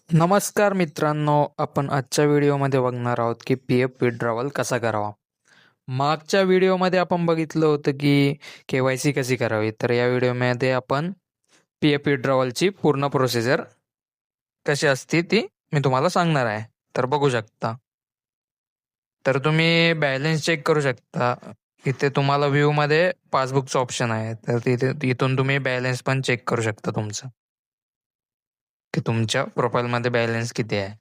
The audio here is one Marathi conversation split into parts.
नमस्कार मित्रांनो, आपण आजच्या व्हिडिओमध्ये बघणार आहोत की पी एफ विड्रॉवल कसा करावा. मागच्या व्हिडिओमध्ये आपण बघितलं होतं की के-वाय-सी कशी करावी. तर या व्हिडिओमध्ये आपण पी एफ विड्रॉवलची पूर्ण प्रोसिजर कशी असते ती मी तुम्हाला सांगणार आहे. तर बघू शकता. तर तुम्ही बॅलन्स चेक करू शकता. इथे तुम्हाला व्ह्यूमध्ये पासबुकचं ऑप्शन आहे. तर इथून तुम्ही बॅलन्स पण चेक करू शकता तुमचं, की तुमच्या प्रोफाईलमध्ये बॅलन्स किती आहे.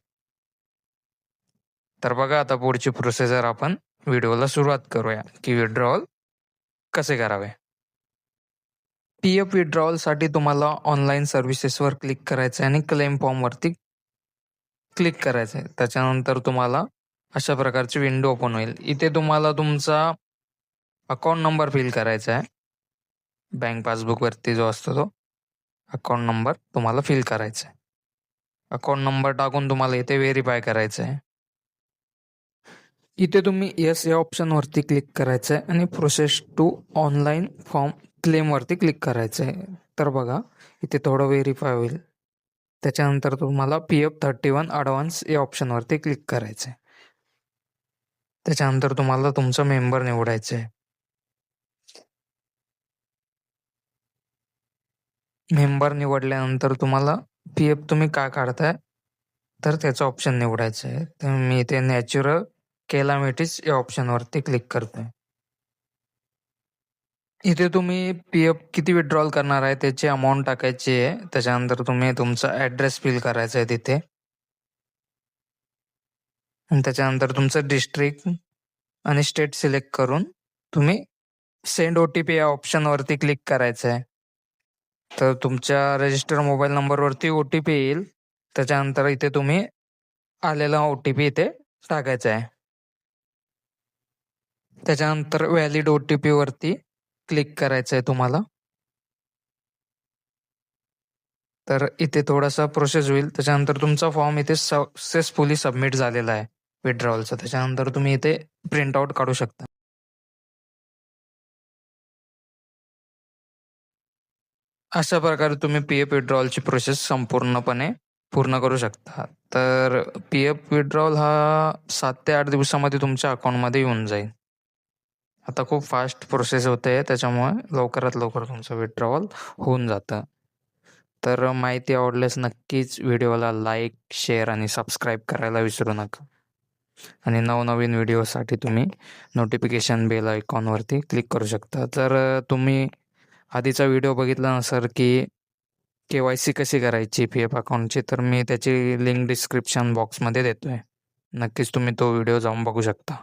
तर बघा आता पुढची प्रोसेसर आपण व्हिडिओला सुरुवात करूया की विड्रॉवल कसे करावे. पी एफ विड्रॉवलसाठी तुम्हाला ऑनलाईन सर्व्हिसेसवर क्लिक करायचं आहे आणि क्लेम फॉर्मवरती क्लिक करायचं आहे. त्याच्यानंतर तुम्हाला अशा प्रकारची विंडो ओपन होईल. इथे तुम्हाला तुमचा अकाउंट नंबर फिल करायचा आहे. बँक पासबुकवरती जो असतो तो अकाउंट नंबर तुम्हाला फिल करायचा आहे. अकाउंट नंबर टाकून तुम्हाला इथे व्हेरीफाय करायचं आहे. इथे तुम्ही येस या ऑप्शनवरती क्लिक करायचं आहे आणि प्रोसेस टू ऑनलाईन फॉर्म क्लेमवरती क्लिक करायचं आहे. तर बघा इथे थोडं व्हेरीफाय होईल. त्याच्यानंतर तुम्हाला PF31 ॲडव्हान्स या ऑप्शनवरती क्लिक करायचं आहे. त्याच्यानंतर तुम्हाला तुमचं मेंबर निवडायचं आहे. मेंबर निवडल्यानंतर तुम्हाला PF तुम्ही का काढताय तर त्याचं ऑप्शन निवडायचं आहे. तर मी इथे नॅचरल कॅलॅमिटीज या ऑप्शनवरती क्लिक करतोय. इथे तुम्ही पी-एफ किती विड्रॉल करणार आहे त्याची अमाऊंट टाकायची आहे. त्याच्यानंतर तुम्ही तुमचा ॲड्रेस फिल करायचा आहे तिथे. आणि त्याच्यानंतर तुमचं डिस्ट्रिक्ट आणि स्टेट सिलेक्ट करून तुम्ही सेंड ओ-टी-पी या ऑप्शनवरती क्लिक करायचं आहे. तर तुमच्या रजिस्टर मोबाईल नंबरवरती ओ-टी-पी येईल. त्याच्यानंतर इथे तुम्ही आलेला ओ-टी-पी इथे टाकायचा आहे. त्याच्यानंतर व्हॅलिड ओ-टी-पीवरती क्लिक करायचं आहे तुम्हाला. तर इथे थोडासा प्रोसेस होईल. त्याच्यानंतर तुमचा फॉर्म इथे सक्सेसफुली सबमिट झालेला आहे विड्रॉवलचा. त्याच्यानंतर तुम्ही इथे प्रिंट आउट काढू शकता. अशा प्रकारे तुम्ही पी-एफ विड्रॉवलची प्रोसेस संपूर्णपणे पूर्ण करू शकता. तर पी-एफ विड्रॉवल हा 7 ते 8 दिवसामध्ये तुमच्या अकाउंटमध्ये येऊन जाईल. आता खूप फास्ट प्रोसेस होते त्याच्यामुळे लवकरात लवकर तुमचं विड्रॉवल होऊन जातं. तर माहिती आवडल्यास नक्कीच व्हिडिओला लाईक, शेअर आणि सबस्क्राईब करायला विसरू नका. आणि नवनवीन व्हिडिओसाठी तुम्ही नोटिफिकेशन बेल आयकॉनवरती क्लिक करू शकता. जर तुम्ही आधीचा व्हिडिओ बघितला नसेल की के-वाय-सी कशी करायची पी-एफ अकाउंटची, तर मी त्याची लिंक डिस्क्रिप्शन बॉक्समध्ये देतोय. नक्कीच तुम्ही तो व्हिडिओ जाऊन बघू शकता.